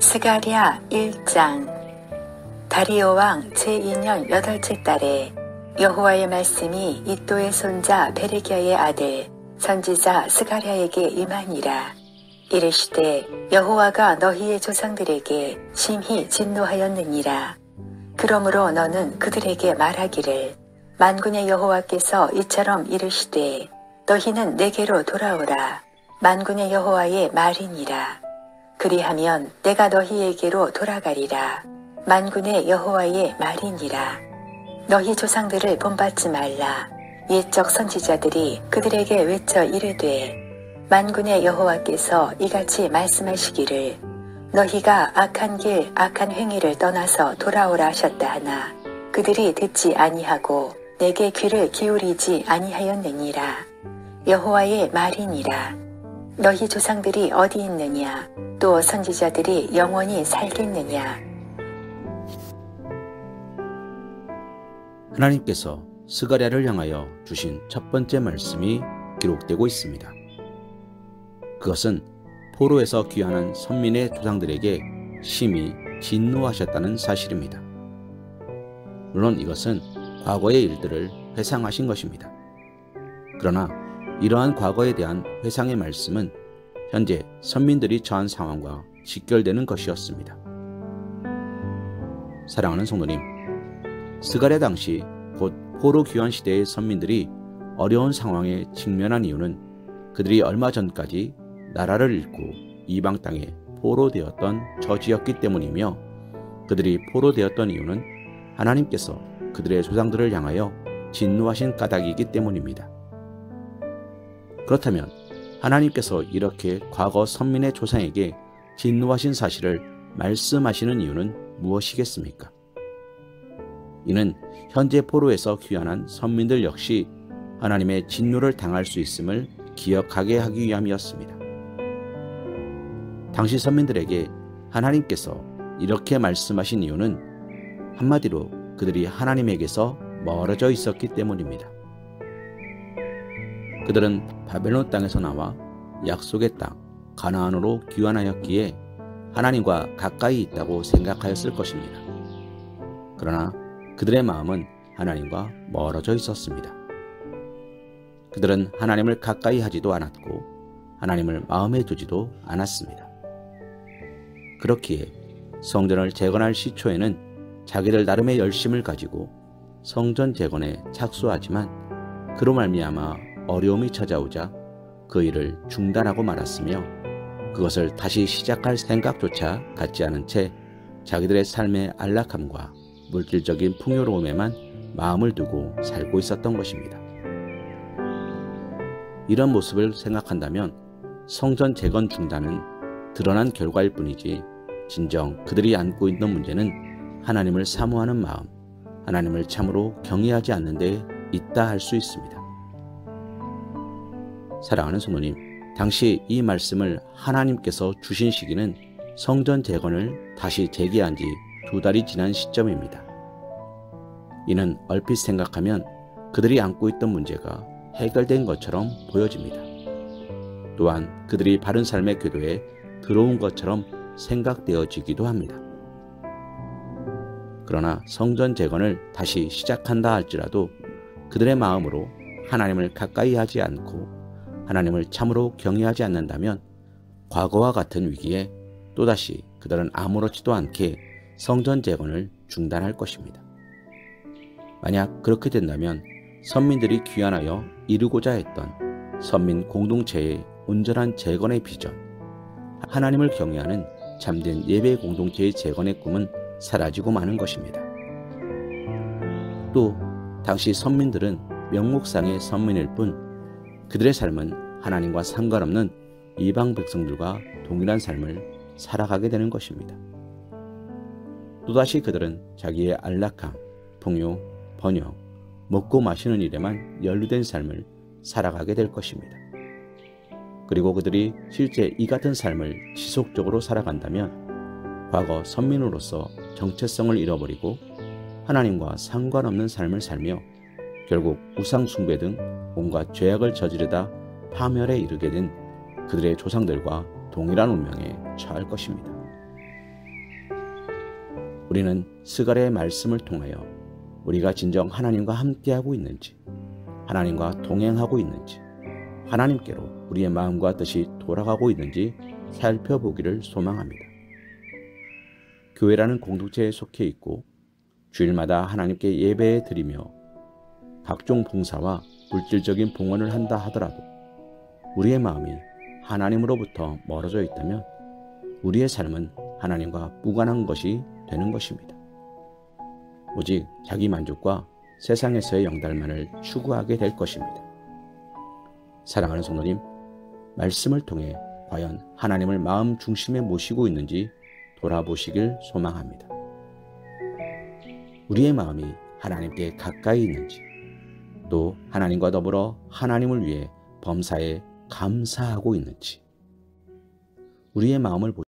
스가랴 1장. 다리오 왕 제2년 8째 달에 여호와의 말씀이 이도의 손자 베레기야의 아들 선지자 스가랴에게 임하니라. 이르시되 여호와가 너희의 조상들에게 심히 진노하였느니라. 그러므로 너는 그들에게 말하기를 만군의 여호와께서 이처럼 이르시되 너희는 내게로 돌아오라. 만군의 여호와의 말이니라. 그리하면 내가 너희에게로 돌아가리라. 만군의 여호와의 말이니라. 너희 조상들을 본받지 말라. 옛적 선지자들이 그들에게 외쳐 이르되 만군의 여호와께서 이같이 말씀하시기를 너희가 악한 길 악한 행위를 떠나서 돌아오라 하셨다 하나 그들이 듣지 아니하고 내게 귀를 기울이지 아니하였느니라. 여호와의 말이니라. 너희 조상들이 어디 있느냐? 또 선지자들이 영원히 살겠느냐? 하나님께서 스가랴를 향하여 주신 첫 번째 말씀이 기록되고 있습니다. 그것은 포로에서 귀환한 선민의 조상들에게 심히 진노하셨다는 사실입니다. 물론 이것은 과거의 일들을 회상하신 것입니다. 그러나 이러한 과거에 대한 회상의 말씀은 현재 선민들이 처한 상황과 직결되는 것이었습니다. 사랑하는 성도님, 스가랴 당시 곧 포로 귀환 시대의 선민들이 어려운 상황에 직면한 이유는 그들이 얼마 전까지 나라를 잃고 이방 땅에 포로되었던 저지였기 때문이며 그들이 포로되었던 이유는 하나님께서 그들의 조상들을 향하여 진노하신 까닭이기 때문입니다. 그렇다면 하나님께서 이렇게 과거 선민의 조상에게 진노하신 사실을 말씀하시는 이유는 무엇이겠습니까? 이는 현재 포로에서 귀환한 선민들 역시 하나님의 진노를 당할 수 있음을 기억하게 하기 위함이었습니다. 당시 선민들에게 하나님께서 이렇게 말씀하신 이유는 한마디로 그들이 하나님에게서 멀어져 있었기 때문입니다. 그들은 바벨론 땅에서 나와 약속의 땅 가나안으로 귀환하였기에 하나님과 가까이 있다고 생각하였을 것입니다. 그러나 그들의 마음은 하나님과 멀어져 있었습니다. 그들은 하나님을 가까이 하지도 않았고 하나님을 마음에 두지도 않았습니다. 그렇기에 성전을 재건할 시초에는 자기들 나름의 열심을 가지고 성전 재건에 착수하지만 그로 말미암아 어려움이 찾아오자 그 일을 중단하고 말았으며 그것을 다시 시작할 생각조차 갖지 않은 채 자기들의 삶의 안락함과 물질적인 풍요로움에만 마음을 두고 살고 있었던 것입니다. 이런 모습을 생각한다면 성전 재건 중단은 드러난 결과일 뿐이지 진정 그들이 안고 있는 문제는 하나님을 사모하는 마음, 하나님을 참으로 경외하지 않는 데 있다 할 수 있습니다. 사랑하는 성도님, 당시 이 말씀을 하나님께서 주신 시기는 성전 재건을 다시 재개한 지 2달이 지난 시점입니다. 이는 얼핏 생각하면 그들이 안고 있던 문제가 해결된 것처럼 보여집니다. 또한 그들이 바른 삶의 궤도에 들어온 것처럼 생각되어지기도 합니다. 그러나 성전 재건을 다시 시작한다 할지라도 그들의 마음으로 하나님을 가까이 하지 않고 하나님을 참으로 경외하지 않는다면 과거와 같은 위기에 또다시 그들은 아무렇지도 않게 성전 재건을 중단할 것입니다. 만약 그렇게 된다면 선민들이 귀환하여 이루고자 했던 선민 공동체의 온전한 재건의 비전, 하나님을 경외하는 참된 예배 공동체의 재건의 꿈은 사라지고 마는 것입니다. 또 당시 선민들은 명목상의 선민일 뿐 그들의 삶은 하나님과 상관없는 이방 백성들과 동일한 삶을 살아가게 되는 것입니다. 또다시 그들은 자기의 안락함, 풍요, 번영, 먹고 마시는 일에만 연루된 삶을 살아가게 될 것입니다. 그리고 그들이 실제 이 같은 삶을 지속적으로 살아간다면 과거 선민으로서 정체성을 잃어버리고 하나님과 상관없는 삶을 살며 결국 우상 숭배 등 온갖 죄악을 저지르다 파멸에 이르게 된 그들의 조상들과 동일한 운명에 처할 것입니다. 우리는 스가랴의 말씀을 통하여 우리가 진정 하나님과 함께하고 있는지, 하나님과 동행하고 있는지, 하나님께로 우리의 마음과 뜻이 돌아가고 있는지 살펴보기를 소망합니다. 교회라는 공동체에 속해 있고 주일마다 하나님께 예배 드리며 각종 봉사와 물질적인 봉헌을 한다 하더라도 우리의 마음이 하나님으로부터 멀어져 있다면 우리의 삶은 하나님과 무관한 것이 되는 것입니다. 오직 자기 만족과 세상에서의 영달만을 추구하게 될 것입니다. 사랑하는 성도님, 말씀을 통해 과연 하나님을 마음 중심에 모시고 있는지 돌아보시길 소망합니다. 우리의 마음이 하나님께 가까이 있는지, 또 하나님과 더불어 하나님을 위해 범사에 감사하고 있는지, 우리의 마음을